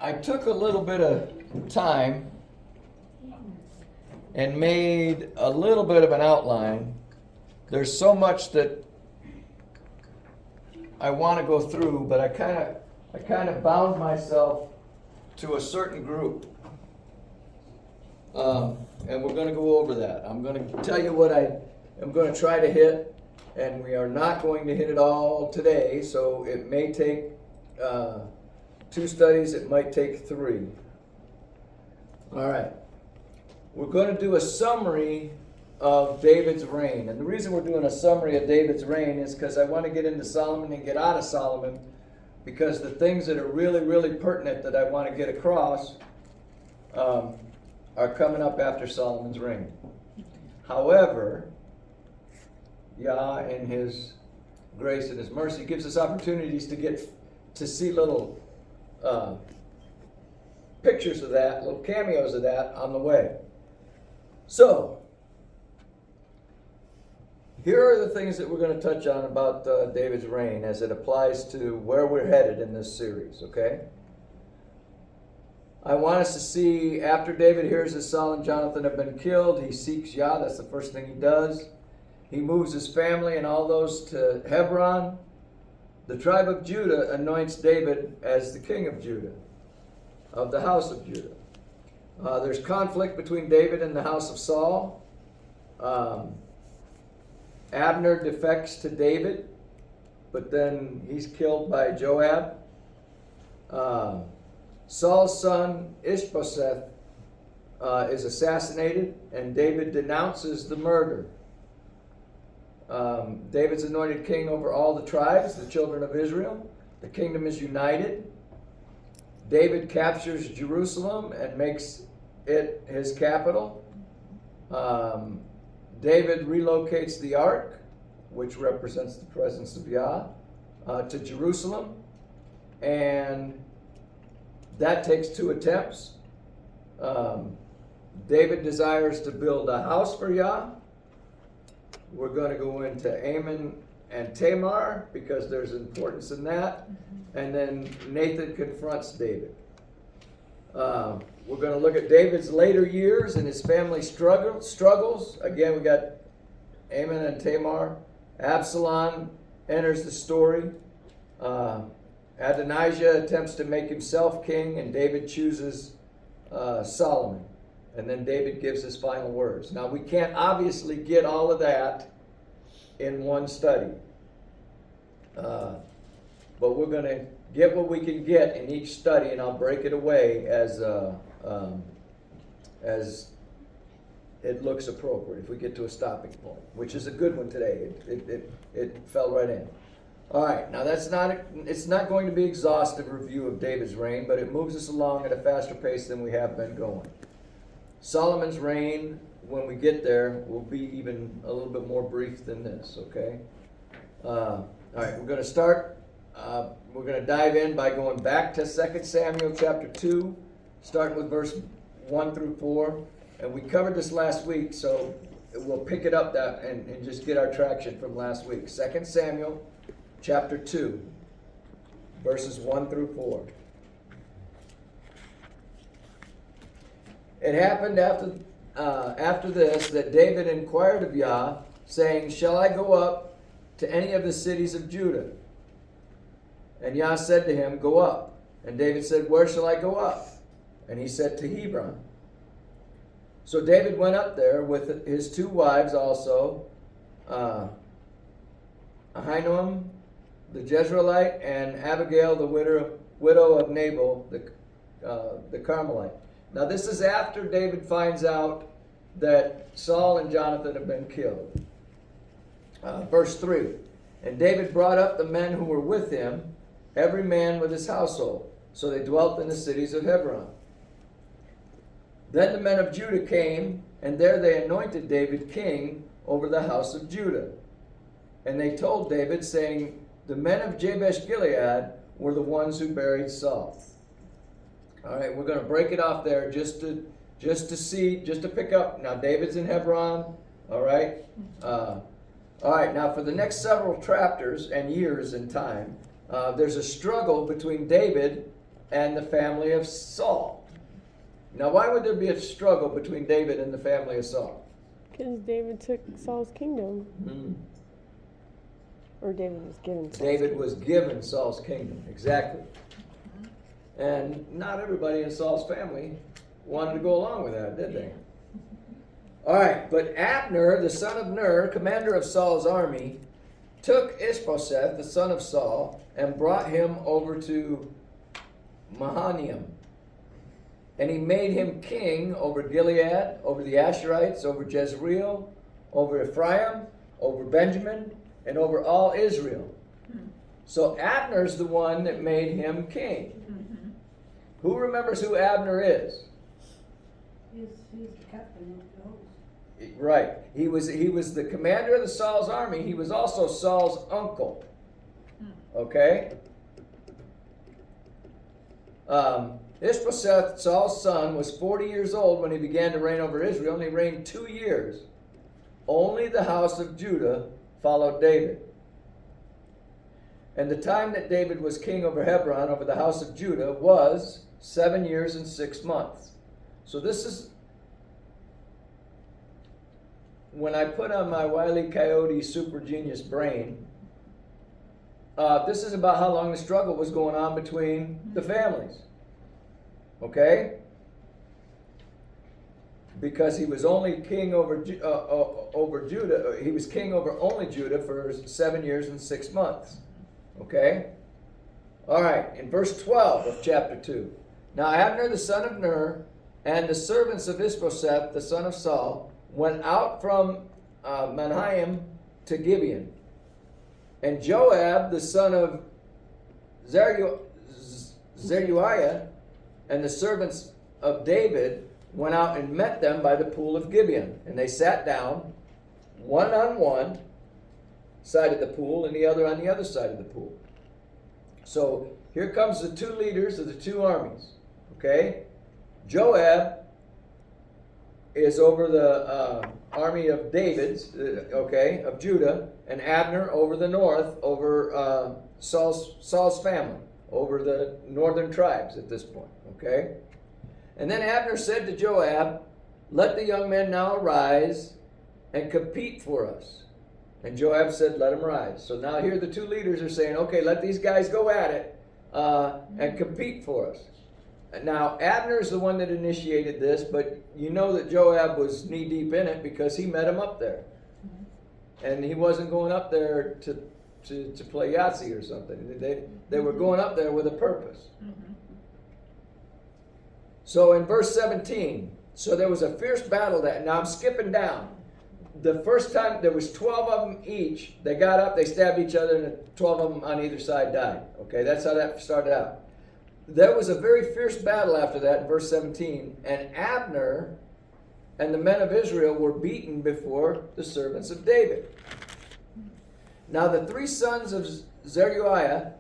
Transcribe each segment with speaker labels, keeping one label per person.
Speaker 1: I took a little bit of time and made a little bit of an outline. There's so much that I want to go through, but I kind of bound myself to a certain group. And we're going to go over that. I'm going to tell you what I am going to try to hit, and we are not going to hit it all today, so it may take 2 studies, it might take 3. All right. We're going to do a summary of David's reign. And the reason we're doing a summary of David's reign is because I want to get into Solomon and get out of Solomon, because the things that are really, really pertinent that I want to get across are coming up after Solomon's reign. However, Yah, in His grace and His mercy, gives us opportunities to see little pictures of that, little cameos of that on the way. So, here are the things that we're going to touch on about David's reign as it applies to where we're headed in this series, okay? I want us to see, after David hears that Saul and Jonathan have been killed, he seeks Yah. That's the first thing he does. He moves his family and all those to Hebron. The tribe of Judah anoints David as the king of Judah, of the house of Judah. There's conflict between David and the house of Saul. Abner defects to David, but then he's killed by Joab. Saul's son Ishbosheth is assassinated, and David denounces the murder. David's anointed king over all the tribes, the children of Israel. The kingdom is united. David captures Jerusalem and makes it his capital. David relocates the ark, which represents the presence of Yah, to Jerusalem. And that takes 2 attempts. David desires to build a house for Yah. We're going to go into Ammon and Tamar because there's importance in that. And then Nathan confronts David. We're going to look at David's later years and his family struggles. Again, we got Ammon and Tamar. Absalom enters the story. Adonijah attempts to make himself king, and David chooses Solomon. And then David gives his final words. Now, we can't obviously get all of that in one study. But we're going to get what we can get in each study, and I'll break it away as it looks appropriate if we get to a stopping point, which is a good one today. It fell right in. All right, now it's not going to be exhaustive review of David's reign, but it moves us along at a faster pace than we have been going. Solomon's reign, when we get there, will be even a little bit more brief than this, okay? All right, we're going to start. We're going to dive in by going back to 2 Samuel chapter 2, starting with verse 1 through 4. And we covered this last week, so we'll pick it up and just get our traction from last week. 2 Samuel chapter 2, verses 1 through 4. It happened after this that David inquired of Yah, saying, "Shall I go up to any of the cities of Judah?" And Yah said to him, "Go up." And David said, "Where shall I go up?" And he said, "To Hebron." So David went up there with his 2 wives also, Ahinoam the Jezreelite and Abigail the widow of Nabal the Carmelite. Now this is after David finds out that Saul and Jonathan have been killed. Verse 3, and David brought up the men who were with him, every man with his household. So they dwelt in the cities of Hebron. Then the men of Judah came, and there they anointed David king over the house of Judah. And they told David, saying, "The men of Jabesh Gilead were the ones who buried Saul." All right, we're going to break it off there just to pick up. Now, David's in Hebron. All right. All right. Now, for the next several chapters and years in time, there's a struggle between David and the family of Saul. Now, why would there be a struggle between David and the family of Saul?
Speaker 2: Because David took Saul's kingdom. Or David was given Saul's
Speaker 1: David
Speaker 2: kingdom.
Speaker 1: was given Saul's kingdom, exactly. And not everybody in Saul's family wanted to go along with that, did they? All right, but Abner, the son of Ner, commander of Saul's army, took Ishbosheth, the son of Saul, and brought him over to Mahanaim. And he made him king over Gilead, over the Asherites, over Jezreel, over Ephraim, over Benjamin, and over all Israel. So Abner's the one that made him king. Who remembers who Abner is?
Speaker 3: He's the captain of the host.
Speaker 1: Right. He was the commander of the Saul's army. He was also Saul's uncle. Okay? Ishbosheth, Saul's son, was 40 years old when he began to reign over Israel, and he reigned 2 years. Only the house of Judah followed David. And the time that David was king over Hebron, over the house of Judah, was 7 years and 6 months. So this is, when I put on my Wile E. Coyote super genius brain, this is about how long the struggle was going on between the families. Okay? Because he was only king over Judah. He was king over only Judah for 7 years and 6 months. Okay? All right, in verse 12 of chapter 2. Now Abner the son of Ner and the servants of Ishbosheth the son of Saul went out from Mahanaim to Gibeon. And Joab the son of Zeruiah and the servants of David went out and met them by the pool of Gibeon. And they sat down, one on one side of the pool and the other on the other side of the pool. So here comes the two leaders of the two armies. Okay? Joab is over the army of David's, of Judah, and Abner over the north, over Saul's family, over the northern tribes at this point. Okay? And then Abner said to Joab, "Let the young men now arise and compete for us." And Joab said, "Let them rise." So now here the two leaders are saying, okay, let these guys go at it and compete for us. Now, Abner is the one that initiated this, but you know that Joab was knee-deep in it because he met him up there. And he wasn't going up there to play Yahtzee or something. They were going up there with a purpose. So in verse 17, so there was a fierce battle that, now I'm skipping down. The first time, there was 12 of them each. They got up, they stabbed each other, and 12 of them on either side died. Okay, that's how that started out. There was a very fierce battle after that in verse 17, and Abner and the men of Israel were beaten before the servants of David. Now the three sons of Zeruiah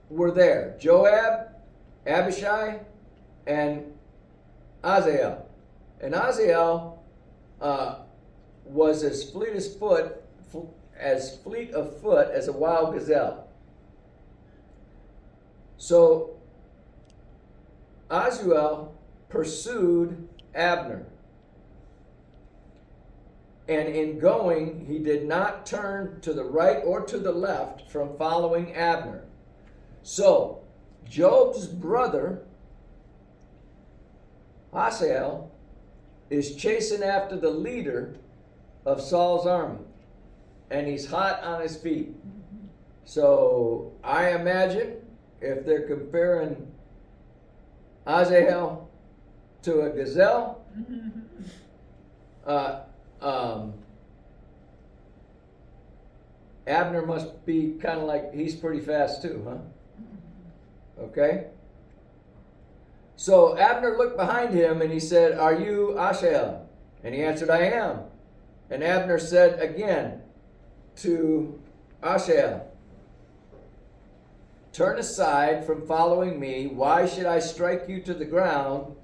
Speaker 1: were there, Joab, Abishai, and Azael. And Azael was as fleet of foot as a wild gazelle. So Azael pursued Abner. And in going, he did not turn to the right or to the left from following Abner. So Job's brother, Asael, is chasing after the leader of Saul's army. And he's hot on his feet. So I imagine if they're comparing Azael to a gazelle, Abner must be kind of like, he's pretty fast too, huh? Okay? So Abner looked behind him and he said, "Are you Asahel?" And he answered, "I am." And Abner said again to Asahel, "Turn aside from following me. Why should I strike you to the ground?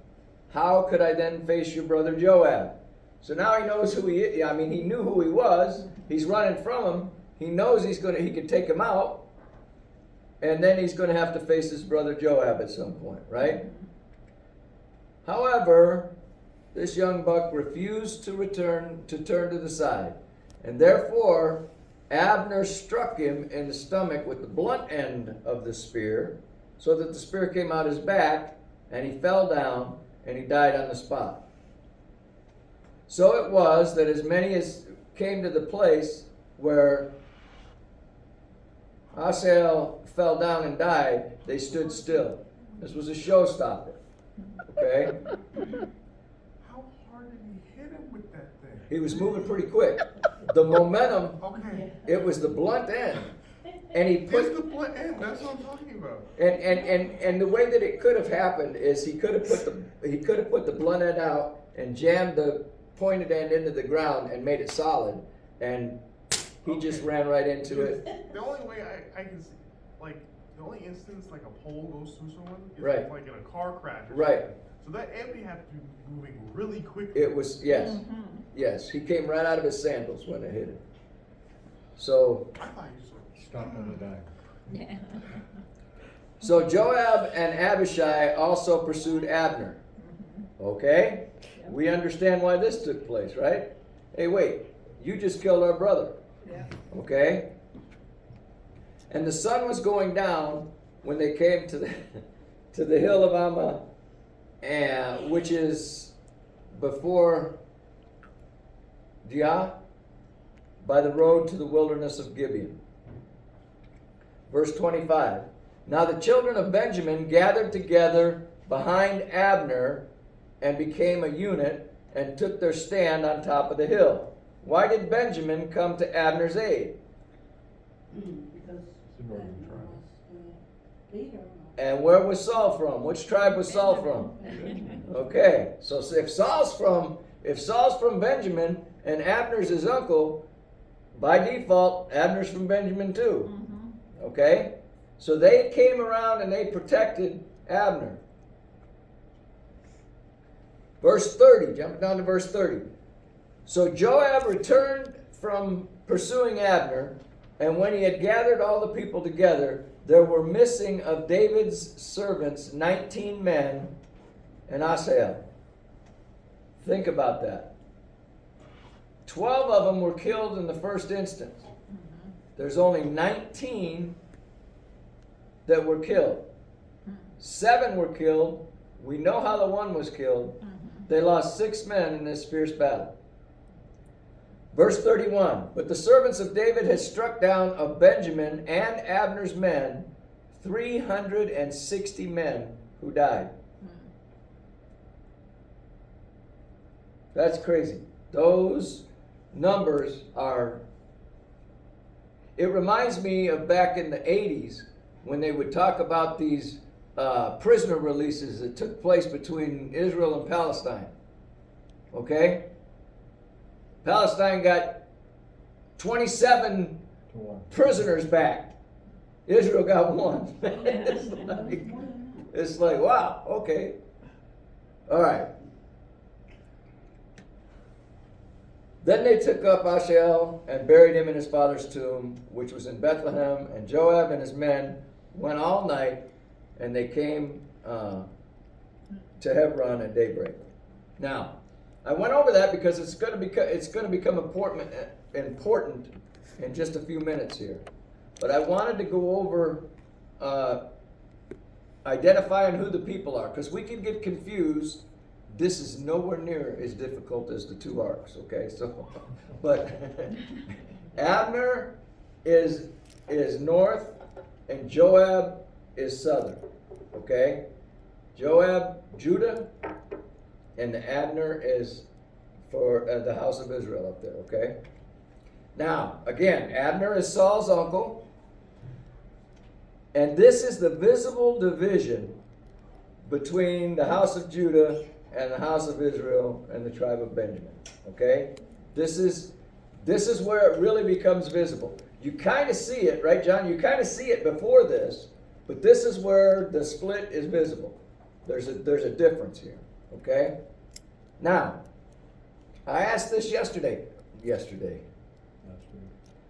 Speaker 1: How could I then face your brother Joab?" So now he knows who he is. I mean, he knew who he was. He's running from him. He knows he can take him out. and then he's going to have to face his brother Joab at some point, right? However, this young buck refused to turn to the side, and therefore Abner struck him in the stomach with the blunt end of the spear, so that the spear came out his back, and he fell down, and he died on the spot. So it was that as many as came to the place where Asahel fell down and died, they stood still. This was a showstopper. Okay?
Speaker 4: How hard did he hit him with that thing?
Speaker 1: He was moving pretty quick. The momentum,
Speaker 4: Okay.
Speaker 1: it was the blunt end. And he
Speaker 4: It's
Speaker 1: put
Speaker 4: the blunt end. That's what I'm talking about.
Speaker 1: and the way that it could have happened is he could have put the blunt end out and jammed the pointed end into the ground and made it solid, and he just ran right into it.
Speaker 4: The only way I can see, like, the only instance like a pole goes through someone is
Speaker 1: Right.
Speaker 4: like in a car crash. Or
Speaker 1: Right.
Speaker 4: something. So that end would have to be moving really quickly.
Speaker 1: It was yes. He came right out of his sandals when it hit him. So
Speaker 4: I thought you saw.
Speaker 5: Stop on the dime.
Speaker 1: So Joab and Abishai also pursued Abner. Okay? We understand why this took place, right? Hey, wait, you just killed our brother.
Speaker 3: Yeah.
Speaker 1: Okay? And the sun was going down when they came to the hill of Ammah, which is before Giah, by the road to the wilderness of Gibeon. Verse 25. Now the children of Benjamin gathered together behind Abner and became a unit and took their stand on top of the hill. Why did Benjamin come to Abner's aid?
Speaker 3: Because
Speaker 5: the northern
Speaker 3: Abner
Speaker 5: tribe.
Speaker 3: was the leader.
Speaker 1: And where was Saul from? Which tribe was Saul from? Okay, so if Saul's from Benjamin and Abner's his uncle, by default, Abner's from Benjamin too. Okay? So they came around and they protected Abner. Verse 30, jump down to verse 30. So Joab returned from pursuing Abner, and when he had gathered all the people together, there were missing of David's servants 19 men and Asahel. Think about that. 12 of them were killed in the first instance. There's only 19 that were killed. 7 were killed. We know how the one was killed. They lost 6 men in this fierce battle. Verse 31, but the servants of David had struck down of Benjamin and Abner's men 360 men who died. That's crazy. Those numbers are... It reminds me of back in the 80s when they would talk about these prisoner releases that took place between Israel and Palestine. Okay? Palestine got 27
Speaker 5: To one.
Speaker 1: prisoners back. Israel got 1. It's like, wow, okay. All right. Then they took up Asahel and buried him in his father's tomb, which was in Bethlehem, and Joab and his men went all night, and they came to Hebron at daybreak. Now, I went over that because it's going to become important in just a few minutes here. But I wanted to go over identifying who the people are, because we can get confused. This is nowhere near as difficult as the 2 arcs, okay? So, but Abner is north and Joab is southern, okay? Joab, Judah, and Abner is for the house of Israel up there, okay? Now, again, Abner is Saul's uncle, and this is the visible division between the house of Judah and the house of Israel and the tribe of Benjamin, okay? This is where it really becomes visible. You kind of see it, right, John? You kind of see it before this, but this is where the split is visible. There's a difference here, okay? Now, I asked this yesterday.
Speaker 5: Last week.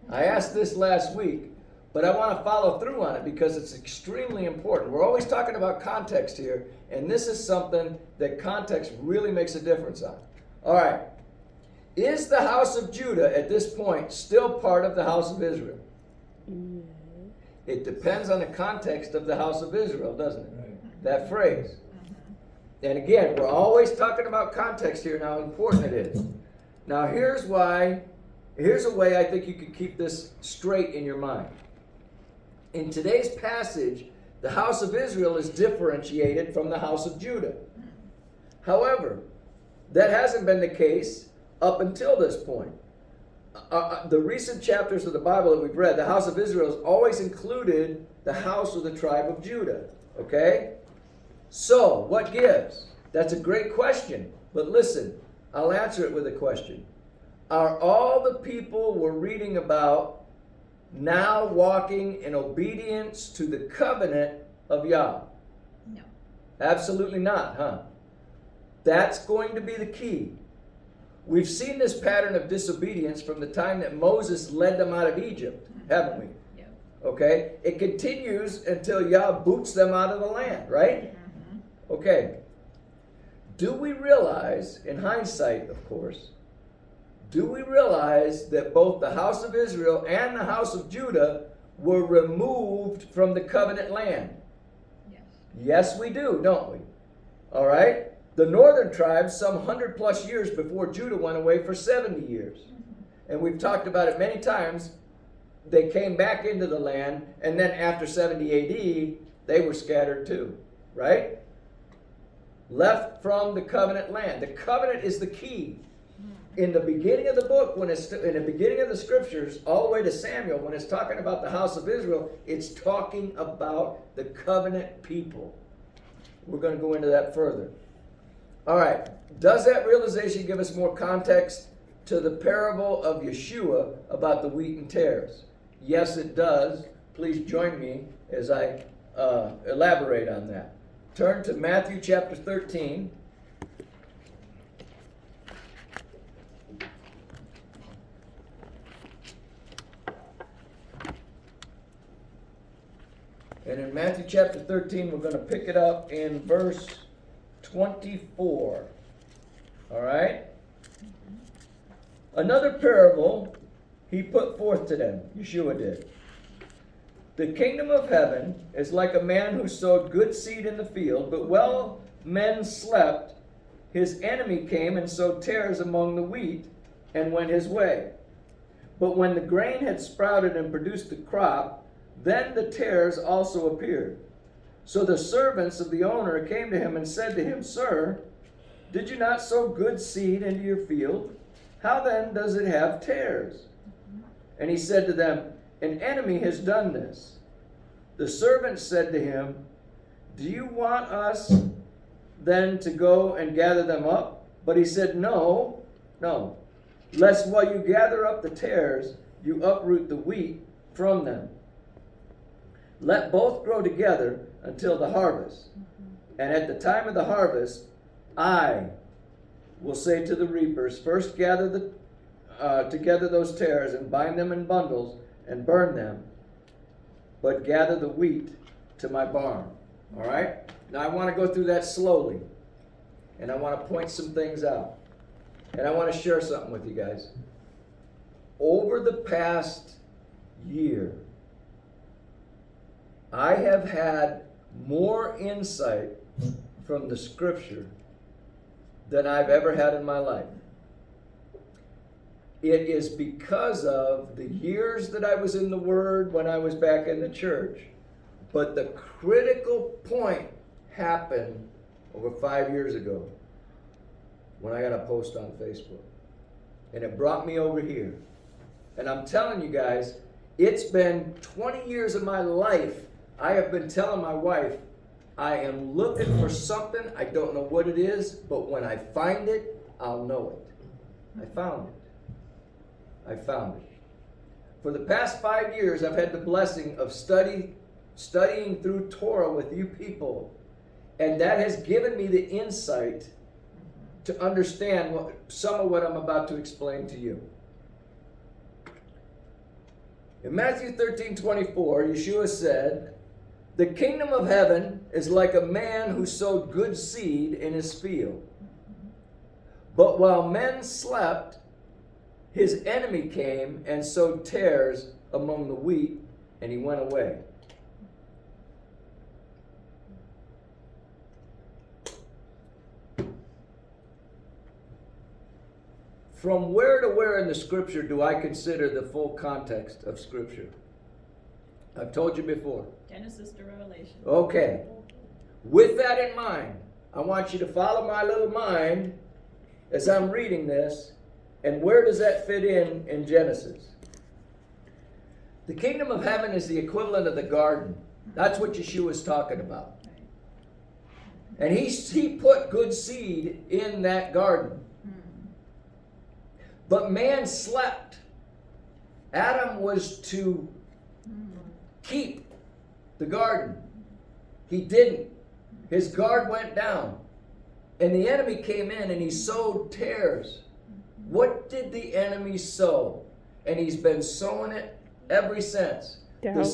Speaker 1: I asked this last week. but I want to follow through on it because it's extremely important. We're always talking about context here, and this is something that context really makes a difference on. All right. Is the house of Judah at this point still part of the house of Israel?
Speaker 2: Yeah.
Speaker 1: It depends on the context of the house of Israel, doesn't it?
Speaker 5: Right.
Speaker 1: That phrase. And again, we're always talking about context here and how important it is. Now here's a way I think you could keep this straight in your mind. In today's passage, the house of Israel is differentiated from the house of Judah. However, that hasn't been the case up until this point. The recent chapters of the Bible that we've read, the house of Israel has always included the house of the tribe of Judah. Okay? So, what gives? That's a great question. But listen, I'll answer it with a question. Are all the people we're reading about now walking in obedience to the covenant of Yah?
Speaker 6: No.
Speaker 1: Absolutely not, huh? That's going to be the key. We've seen this pattern of disobedience from the time that Moses led them out of Egypt, haven't we?
Speaker 6: Yeah.
Speaker 1: Okay? It continues until Yah boots them out of the land, right? Okay. Do we realize, in hindsight, of course, do we realize that both the house of Israel and the house of Judah were removed from the covenant land?
Speaker 6: Yes.
Speaker 1: Yes, we do, don't we? All right? The northern tribes, some 100 plus years before Judah went away for 70 years. And we've talked about it many times. They came back into the land, and then after 70 AD, they were scattered too, right? Left from the covenant land. The covenant is the key. In the beginning of the book, in the beginning of the scriptures, all the way to Samuel, when it's talking about the house of Israel, it's talking about the covenant people. We're going to go into that further. All right. Does that realization give us more context to the parable of Yeshua about the wheat and tares? Yes, it does. Please join me as I elaborate on that. Turn to Matthew chapter 13. And in Matthew chapter 13, we're going to pick it up in verse 24. All right? Another parable he put forth to them, Yeshua did. The kingdom of heaven is like a man who sowed good seed in the field, but while men slept, his enemy came and sowed tares among the wheat and went his way. But when the grain had sprouted and produced the crop, then the tares also appeared. So the servants of the owner came to him and said to him, Sir, did you not sow good seed into your field? How then does it have tares? And he said to them, An enemy has done this. The servants said to him, Do you want us then to go and gather them up? But he said, No, lest while you gather up the tares, you uproot the wheat from them. Let both grow together until the harvest. And at the time of the harvest, I will say to the reapers, First gather together those tares and bind them in bundles and burn them, but gather the wheat to my barn. All right? Now I want to go through that slowly, and I want to point some things out. And I want to share something with you guys. Over the past year, I have had more insight from the scripture than I've ever had in my life. It is because of the years that I was in the Word when I was back in the church. But the critical point happened over 5 years ago when I got a post on Facebook. And it brought me over here. And I'm telling you guys, it's been 20 years of my life. I have been telling my wife, I am looking for something. I don't know what it is, but when I find it, I'll know it. I found it. For the past 5 years, I've had the blessing of studying through Torah with you people. And that has given me the insight to understand some of what I'm about to explain to you. In Matthew 13:24, Yeshua said, "The kingdom of heaven is like a man who sowed good seed in his field. But while men slept, his enemy came and sowed tares among the wheat, and he went away." From where to where in the scripture do I consider the full context of scripture? I've told you before.
Speaker 6: Genesis to Revelation.
Speaker 1: Okay. With that in mind, I want you to follow my little mind as I'm reading this. And where does that fit in Genesis? The kingdom of heaven is the equivalent of the garden. That's what Yeshua is talking about. And he put good seed in that garden. But man slept. Adam was to keep the garden. He didn't. His guard went down. And the enemy came in and he sowed tares. What did the enemy sow? And he's been sowing it ever since.
Speaker 2: Doubt.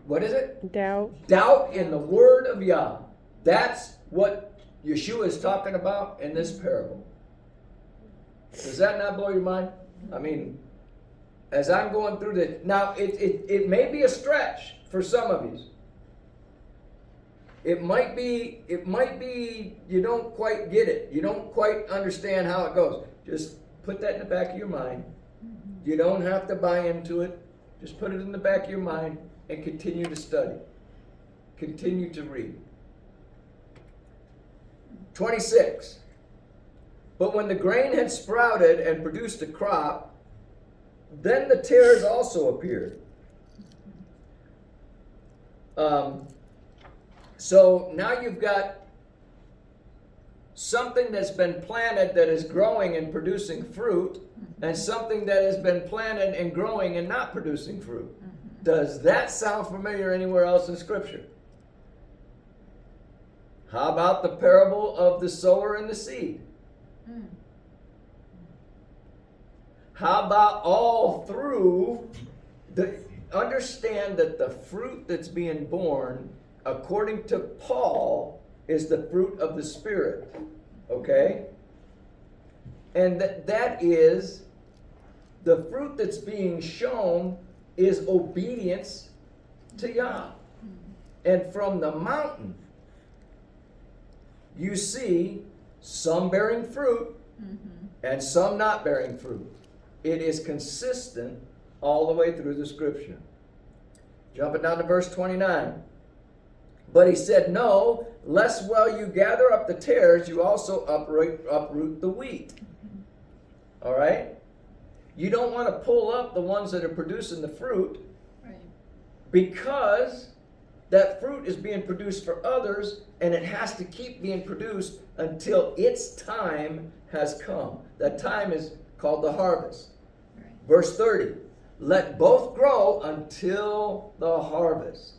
Speaker 1: What is it?
Speaker 2: Doubt.
Speaker 1: Doubt in the word of Yah. That's what Yeshua is talking about in this parable. Does that not blow your mind? I mean, as I'm going through this, now it may be a stretch for some of you. It might be you don't quite get it. You don't quite understand how it goes. Just put that in the back of your mind. You don't have to buy into it. Just put it in the back of your mind and continue to study. Continue to read. 26. But when the grain had sprouted and produced a crop, then the tares also appeared. So now you've got something that's been planted that is growing and producing fruit, and something that has been planted and growing and not producing fruit. Does that sound familiar anywhere else in Scripture? How about the parable of the sower and the seed? How about all through understand that the fruit that's being born, according to Paul, is the fruit of the Spirit. Okay? And that is, the fruit that's being shown is obedience to Yah. And from the mountain, you see some bearing fruit and some not bearing fruit. It is consistent all the way through the scripture. Jumping down to verse 29. But he said, "No, lest while you gather up the tares, you also uproot the wheat." All right? You don't want to pull up the ones that are producing the fruit,
Speaker 6: Right.
Speaker 1: because that fruit is being produced for others, and it has to keep being produced until its time has come. That time is called the harvest.
Speaker 6: Right.
Speaker 1: Verse 30, let both grow until the harvest.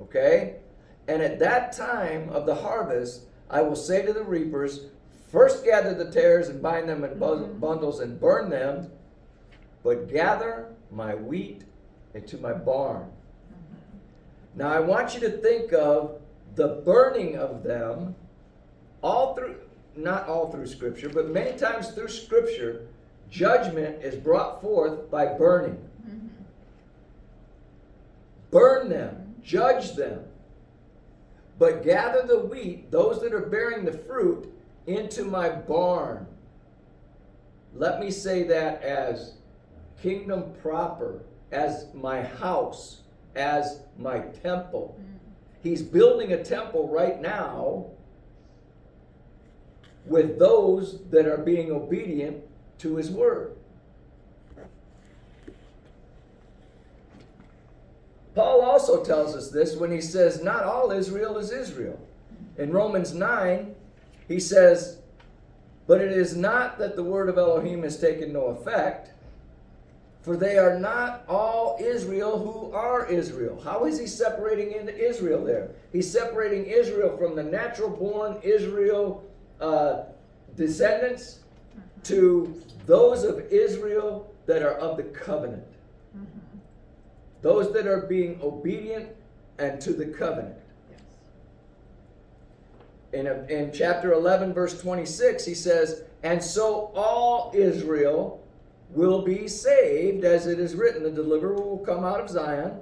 Speaker 1: Okay? And at that time of the harvest, I will say to the reapers, first gather the tares and bind them in bundles and burn them, but gather my wheat into my barn. Now I want you to think of the burning of them not all through Scripture, but many times through Scripture, judgment is brought forth by burning. Burn them, judge them, but gather the wheat, those that are bearing the fruit, into my barn. Let me say that as kingdom proper, as my house, as my temple. He's building a temple right now with those that are being obedient to his word. Paul also tells us this when he says, not all Israel is Israel. In Romans 9, he says, but it is not that the word of Elohim has taken no effect, for they are not all Israel who are Israel. How is he separating into Israel there? He's separating Israel from the natural born Israel descendants to those of Israel that are of the covenant. Those that are being obedient and to the covenant.
Speaker 6: Yes.
Speaker 1: In chapter 11, verse 26, he says, and so all Israel will be saved, as it is written, the deliverer will come out of Zion,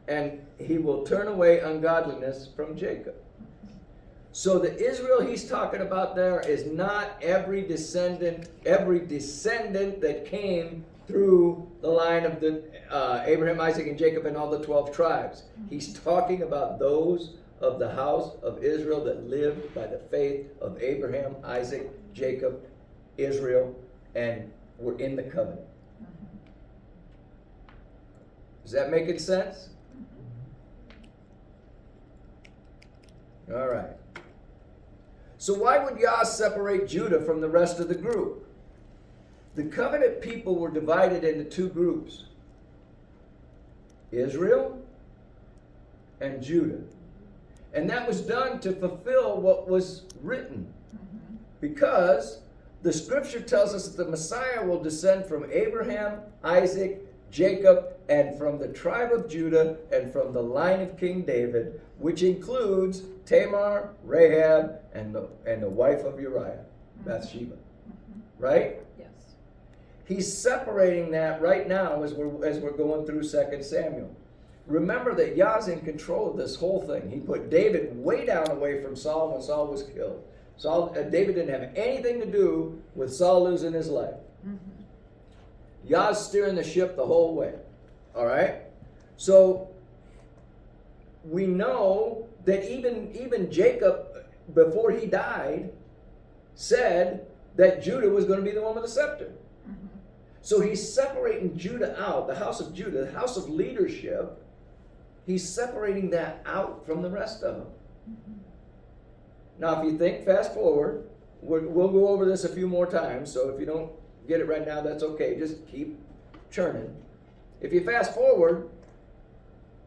Speaker 1: and he will turn away ungodliness from Jacob. So the Israel he's talking about there is not every descendant that came through the line of the Abraham, Isaac, and Jacob and all the 12 tribes. He's talking about those of the house of Israel that lived by the faith of Abraham, Isaac, Jacob, Israel, and were in the covenant. Does that make it sense? All right. So why would Yah separate Judah from the rest of the group? The covenant people were divided into two groups: Israel and Judah. And that was done to fulfill what was written. Because the scripture tells us that the Messiah will descend from Abraham, Isaac, Jacob, and from the tribe of Judah, and from the line of King David, which includes Tamar, Rahab, and the wife of Uriah, Bathsheba. Right?
Speaker 6: Yes.
Speaker 1: He's separating that right now as we're going through 2 Samuel. Remember that Yah's in control of this whole thing. He put David way down away from Saul when Saul was killed. David didn't have anything to do with Saul losing his life. Yah's steering the ship the whole way. All right? So we know that even Jacob, before he died, said that Judah was going to be the one with the scepter. So he's separating Judah out, the house of Judah, the house of leadership. He's separating that out from the rest of them. Now, if you think, fast forward, we'll go over this a few more times, so if you don't get it right now, that's okay. Just keep churning. If you fast forward,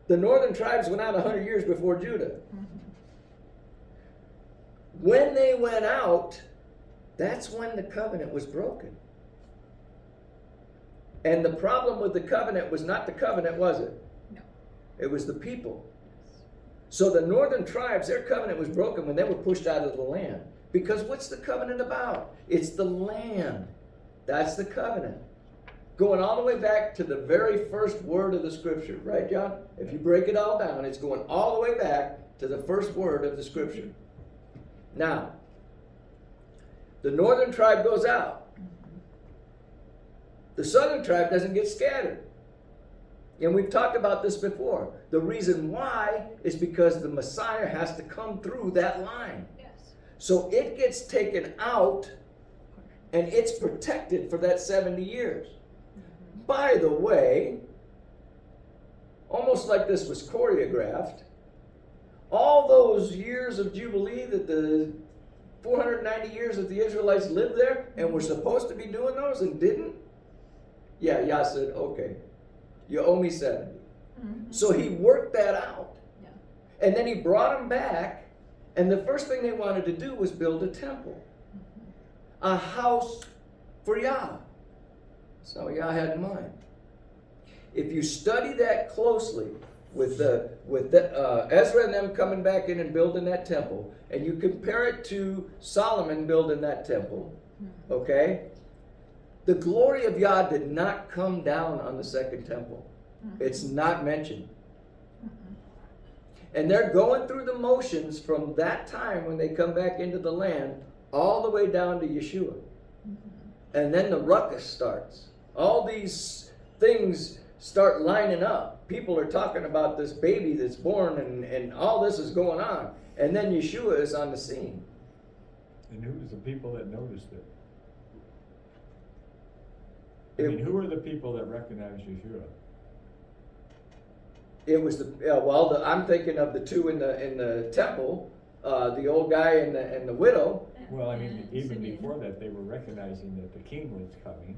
Speaker 1: the northern tribes went out 100 years before Judah. When they went out, that's when the covenant was broken. And the problem with the covenant was not the covenant, was it?
Speaker 6: No.
Speaker 1: It was the people. So the northern tribes, their covenant was broken when they were pushed out of the land. Because what's the covenant about? It's the land. That's the covenant. Going all the way back to the very first word of the scripture. Right, John? If you break it all down, it's going all the way back to the first word of the scripture. Now, the northern tribe goes out. The southern tribe doesn't get scattered. And we've talked about this before. The reason why is because the Messiah has to come through that line.
Speaker 6: Yes.
Speaker 1: So it gets taken out and it's protected for that 70 years. By the way, almost like this was choreographed, all those years of Jubilee, that the 490 years that the Israelites lived there and were supposed to be doing those and didn't, Yah said, okay, you owe me 70. So he worked that out.
Speaker 6: Yeah.
Speaker 1: And then he brought them back, and the first thing they wanted to do was build a temple. A house for Yah. That's what Yah had in mind. If you study that closely, with Ezra and them coming back in and building that temple, and you compare it to Solomon building that temple, okay? The glory of Yah did not come down on the second temple. It's not mentioned. And they're going through the motions from that time when they come back into the land all the way down to Yeshua. And then the ruckus starts. All these things start lining up. People are talking about this baby that's born and all this is going on. And then Yeshua is on the scene.
Speaker 5: And who was the people that noticed it? I mean, who are the people that recognized Yeshua?
Speaker 1: It was I'm thinking of the two in the temple, the old guy and the widow.
Speaker 5: Well, I mean, even
Speaker 6: Simeon.
Speaker 5: before that, they were recognizing that the king was coming.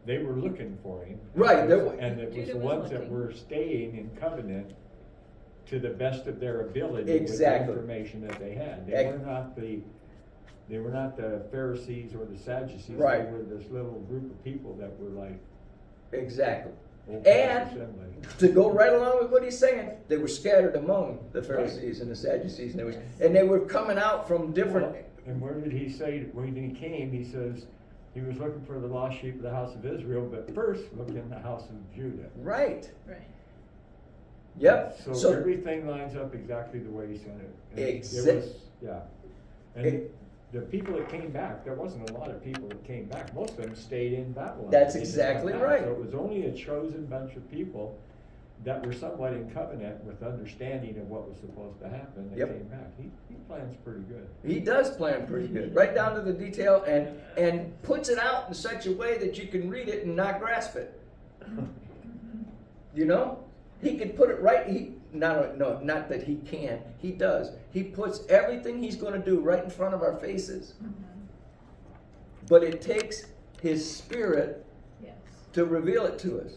Speaker 5: They were looking for him.
Speaker 1: Right, there
Speaker 5: And it was
Speaker 6: Judah
Speaker 5: the
Speaker 6: was
Speaker 5: ones that
Speaker 6: looking.
Speaker 5: were staying in covenant to the best of their ability
Speaker 1: Exactly.
Speaker 5: with the information that they had.
Speaker 1: Ex-
Speaker 5: They were not the Pharisees or the Sadducees.
Speaker 1: Right.
Speaker 5: They were this little group of people that were like,
Speaker 1: Exactly.
Speaker 5: Old
Speaker 1: And
Speaker 5: assembly.
Speaker 1: to go right along with what he's saying, they were scattered among the Pharisees and the Sadducees, and they were coming out from different.
Speaker 5: Well, and where did he say, when he came, he says, he was looking for the lost sheep of the house of Israel, but first look in the house of Judah.
Speaker 1: Right.
Speaker 3: Right.
Speaker 1: Yep.
Speaker 5: So everything lines up exactly the way he said it. And it was, yeah. And the people that came back, there wasn't a lot of people that came back. Most of them stayed in Babylon.
Speaker 1: That's
Speaker 5: They didn't
Speaker 1: exactly
Speaker 5: come back.
Speaker 1: right.
Speaker 5: So it was only a chosen bunch of people that were somewhat in covenant with understanding of what was supposed to happen that
Speaker 1: Yep.
Speaker 5: came back. He plans pretty good.
Speaker 1: He does plan pretty good, right down to the detail, and puts it out in such a way that you can read it and not grasp it. You know, he can put it right. Not that he can. He does. He puts everything he's going to do right in front of our faces. But it takes his Spirit
Speaker 3: Yes.
Speaker 1: to reveal it to us,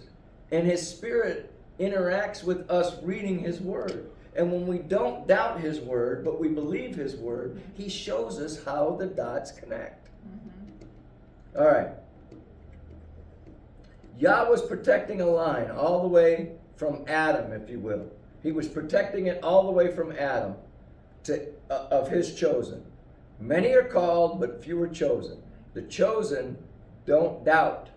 Speaker 1: and his Spirit interacts with us reading his word. And when we don't doubt his word, but we believe his word, he shows us how the dots connect. All right. Yah was protecting a line all the way from Adam, if you will. He was protecting it all the way from Adam of his chosen. Many are called, but few are chosen. The chosen don't doubt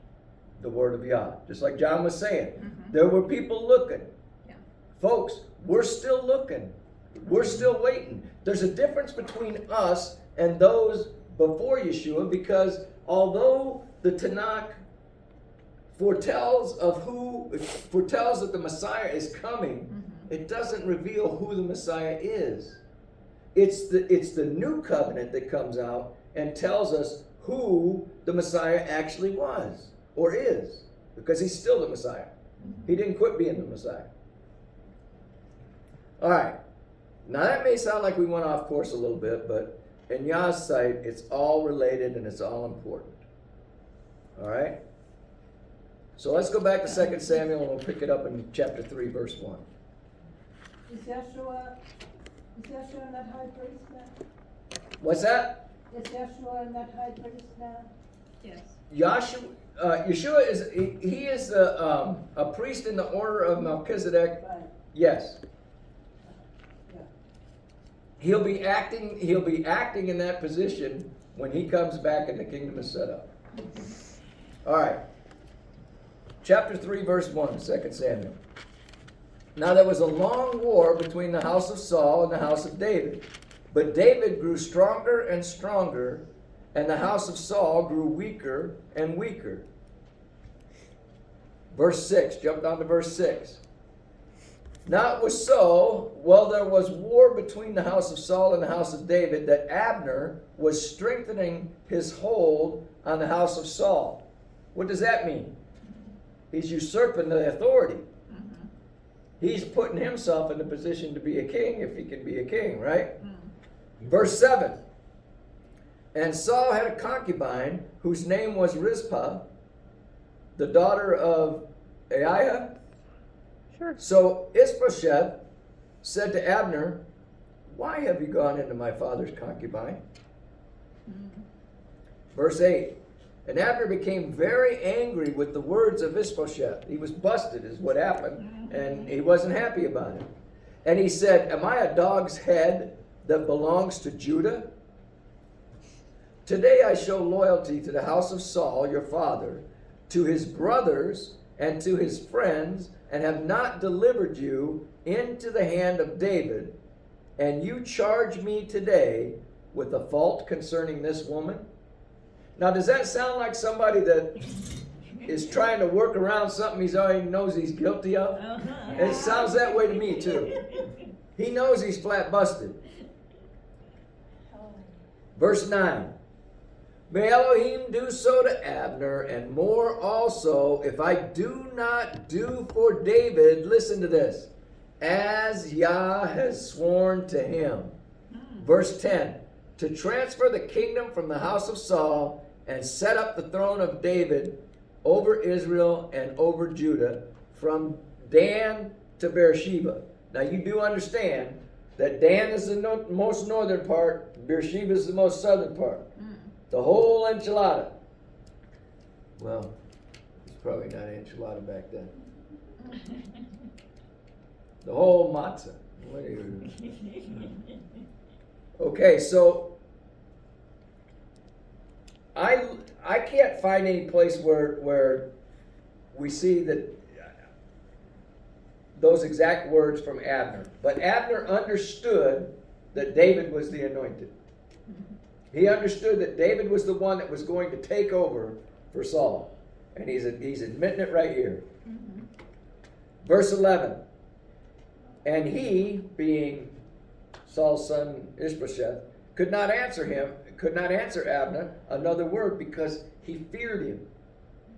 Speaker 1: the word of Yah. Just like John was saying, there were people looking.
Speaker 3: Yeah.
Speaker 1: Folks, we're still looking. We're still waiting. There's a difference between us and those before Yeshua, because although the Tanakh foretells that the Messiah is coming, it doesn't reveal who the Messiah is. It's the new covenant that comes out and tells us who the Messiah actually was or is, because he's still the Messiah. He didn't quit being the Messiah. All right. Now that may sound like we went off course a little bit, but in Yah's sight, it's all related and it's all important. All right? So let's go back to 2 Samuel and we'll pick it up in chapter 3, verse 1.
Speaker 3: Is Yeshua not high priest now?
Speaker 1: What's that?
Speaker 3: Is Yeshua not high priest now? Yes.
Speaker 1: Yeshua is a priest in the order of Melchizedek.
Speaker 3: Right.
Speaker 1: Yes.
Speaker 3: Yeah.
Speaker 1: He'll be acting in that position when he comes back and the kingdom is set up. All right. Chapter 3, verse 1, 2 Samuel. Now there was a long war between the house of Saul and the house of David. But David grew stronger and stronger, and the house of Saul grew weaker and weaker. Verse 6, jump down to verse 6. Now it was so, while there was war between the house of Saul and the house of David, that Abner was strengthening his hold on the house of Saul. What does that mean? He's usurping the authority. He's putting himself in the position to be a king, if he can be a king, right? Verse 7. And Saul had a concubine whose name was Rizpah, the daughter of Aiah.
Speaker 2: Sure.
Speaker 1: So Ishbosheth said to Abner, "Why have you gone into my father's concubine?" Verse 8. And Abner became very angry with the words of Ishbosheth. He was busted is what happened, and he wasn't happy about it. And he said, "Am I a dog's head that belongs to Judah? Today I show loyalty to the house of Saul, your father, to his brothers and to his friends, and have not delivered you into the hand of David. And you charge me today with a fault concerning this woman?" Now, does that sound like somebody that is trying to work around something he already knows he's guilty of? It sounds that way to me, too. He knows he's flat busted. Verse 9. May Elohim do so to Abner, and more also, if I do not do for David, listen to this, as Yah has sworn to him. Verse 10. To transfer the kingdom from the house of Saul and set up the throne of David over Israel and over Judah from Dan to Beersheba. Now you do understand that Dan is the most northern part, Beersheba is the most southern part. The whole enchilada. Well, it's probably not an enchilada back then. The whole matzah. What are you? Okay, so I can't find any place where we see that those exact words from Abner. But Abner understood that David was the anointed. He understood that David was the one that was going to take over for Saul. And he's admitting it right here. Verse 11. And he, being Saul's son Ishbosheth, could not answer Abner another word because he feared him.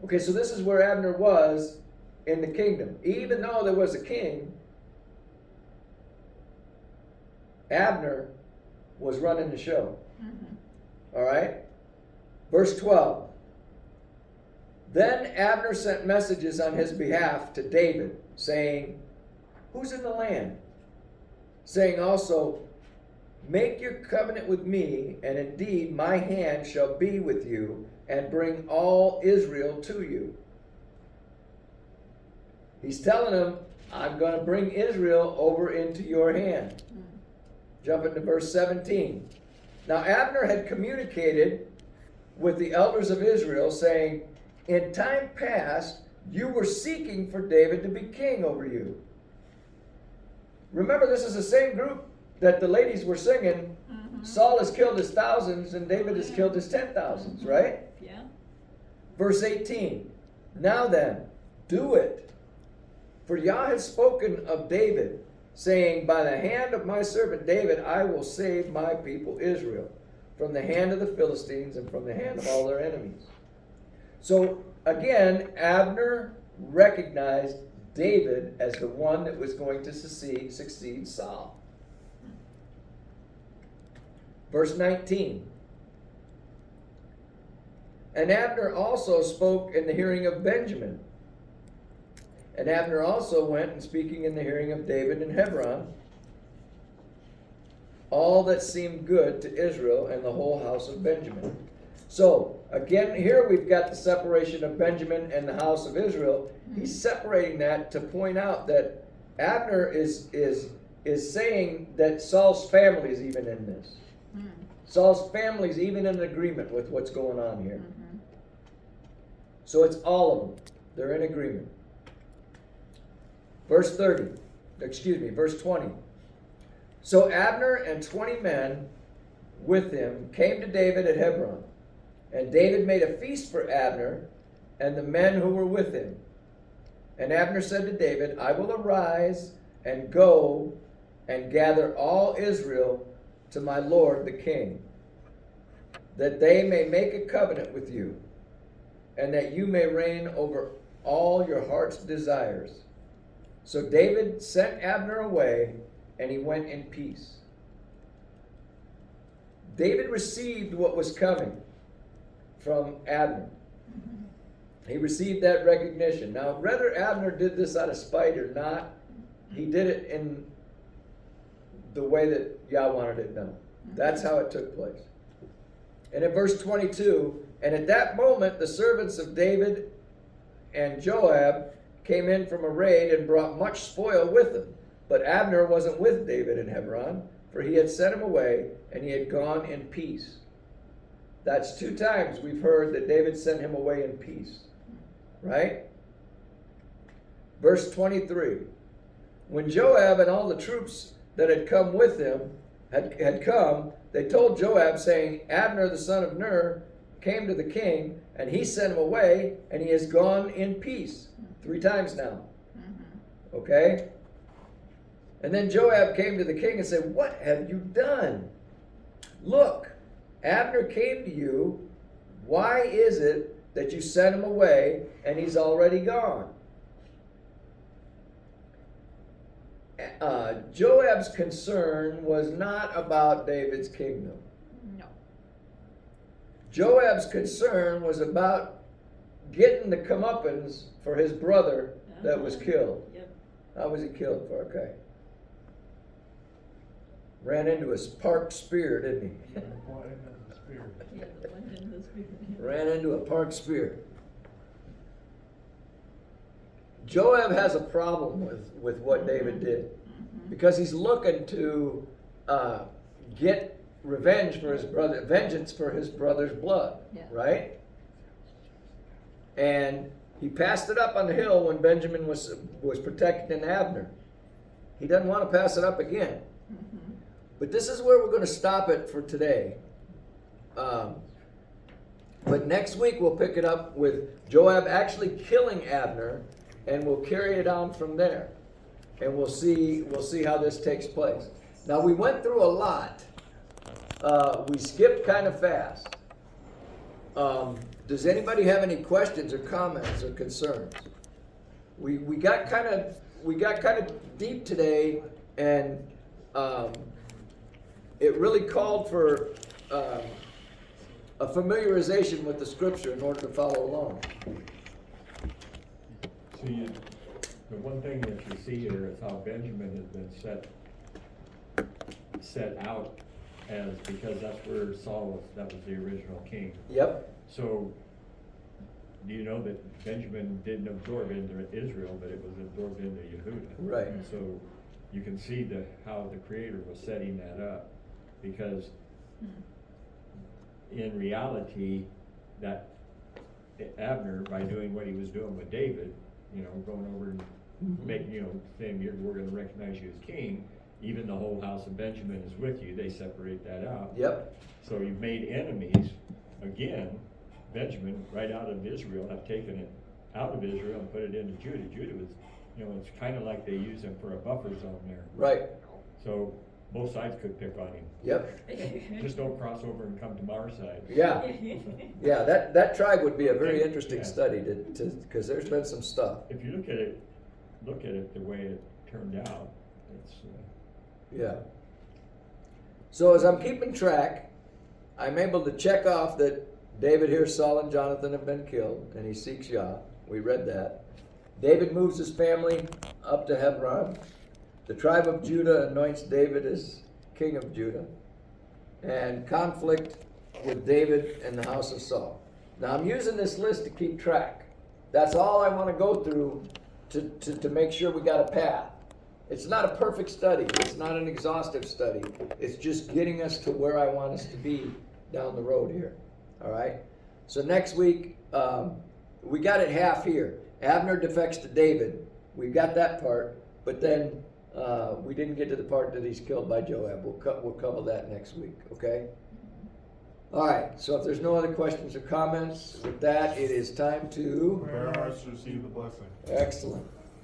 Speaker 1: Okay, so this is where Abner was in the kingdom. Even though there was a king, Abner was running the show. All right? Verse 12. Then Abner sent messages on his behalf to David, saying, "Who's in the land?" Saying also, "Make your covenant with me, and indeed my hand shall be with you, and bring all Israel to you." He's telling him, I'm going to bring Israel over into your hand. Jump into verse 17. Now Abner had communicated with the elders of Israel, saying, "In time past, you were seeking for David to be king over you." Remember, this is the same group that the ladies were singing, Saul has killed his thousands and David has killed his 10,000s, right?
Speaker 6: Yeah.
Speaker 1: Verse 18. Now then, do it. For Yah has spoken of David, saying, "By the hand of my servant David I will save my people Israel from the hand of the Philistines and from the hand of all their enemies." So again, Abner recognized David as the one that was going to succeed Saul. Verse 19. And Abner also spoke in the hearing of Benjamin. And Abner also went and speaking in the hearing of David in Hebron, all that seemed good to Israel and the whole house of Benjamin. So, again, here we've got the separation of Benjamin and the house of Israel. He's separating that to point out that Abner is saying that Saul's family is even in this. Saul's family is even in agreement with what's going on here. So it's all of them. They're in agreement. Verse 20. So Abner and 20 men with him came to David at Hebron. And David made a feast for Abner and the men who were with him. And Abner said to David, "I will arise and go and gather all Israel to my lord the king, that they may make a covenant with you, and that you may reign over all your heart's desires." So David sent Abner away, and he went in peace. David received what was coming from Abner. He received that recognition. Now, whether Abner did this out of spite or not, he did it in the way that Yah wanted it done. That's how it took place. And in verse 22, and at that moment the servants of David and Joab came in from a raid and brought much spoil with them. But Abner wasn't with David in Hebron, for he had sent him away, and he had gone in peace. That's 2 times we've heard that David sent him away in peace. Right? Verse 23. When Joab and all the troops that had come with him had come, they told Joab, saying, "Abner the son of Ner came to the king, and he sent him away, and he has gone in peace." 3 times now. Okay? And then Joab came to the king and said, "What have you done? Look, Abner came to you. Why is it that you sent him away and he's already gone?" Joab's concern was not about David's kingdom.
Speaker 6: No.
Speaker 1: Joab's concern was about getting the comeuppance for his brother that was killed.
Speaker 6: Yep.
Speaker 1: How was he killed for? Okay. Ran into a parked spear, didn't he?
Speaker 6: Yeah, the one in the spirit.
Speaker 1: Ran into a parked spear. Joab has a problem with what David did, because he's looking to get revenge for his brother, vengeance for his brother's blood,
Speaker 7: Yeah.
Speaker 1: right? And he passed it up on the hill when Benjamin was protecting Abner. He doesn't want to pass it up again. But this is where we're going to stop it for today. But next week we'll pick it up with Joab actually killing Abner, and we'll carry it on from there. And we'll see how this takes place. Now, we went through a lot. We skipped kind of fast. Does anybody have any questions or comments or concerns? We got kind of deep today, and it really called for a familiarization with the scripture in order to follow along.
Speaker 5: See, the one thing that you see here is how Benjamin has been set out as, because that's where Saul was, that was the original king.
Speaker 1: Yep.
Speaker 5: So, do you know that Benjamin didn't absorb into Israel, but it was absorbed into Yehuda?
Speaker 1: Right.
Speaker 5: So, you can see how the Creator was setting that up, because in reality, that Abner, by doing what he was doing with David, going over and saying, we're going to recognize you as king, even the whole house of Benjamin is with you, they separate that out.
Speaker 1: Yep.
Speaker 5: So you've made enemies, again, Benjamin, right out of Israel, have taken it out of Israel and put it into Judah. Judah was, it's kind of like they use him for a buffer zone there.
Speaker 1: Right.
Speaker 5: So both sides could pick on him.
Speaker 1: Yep.
Speaker 5: Just don't cross over and come to our side.
Speaker 1: Yeah. Yeah, that tribe would be a very interesting
Speaker 5: Yeah.
Speaker 1: study because there's been some stuff.
Speaker 5: If you look at it the way it turned out, it's
Speaker 1: Yeah. So as I'm keeping track, I'm able to check off that David hears Saul and Jonathan have been killed, and he seeks Yah. We read that. David moves his family up to Hebron. The tribe of Judah anoints David as king of Judah. And conflict with David and the house of Saul. Now I'm using this list to keep track. That's all I want to go through to make sure we got a path. It's not a perfect study. It's not an exhaustive study. It's just getting us to where I want us to be down the road here. All right? So next week, we got it half here. Abner defects to David. We got that part. But then we didn't get to the part that he's killed by Joab. We'll cover that next week. Okay? All right. So if there's no other questions or comments, with that, it is time to...
Speaker 4: Prepare our hearts to receive the blessing.
Speaker 1: Excellent.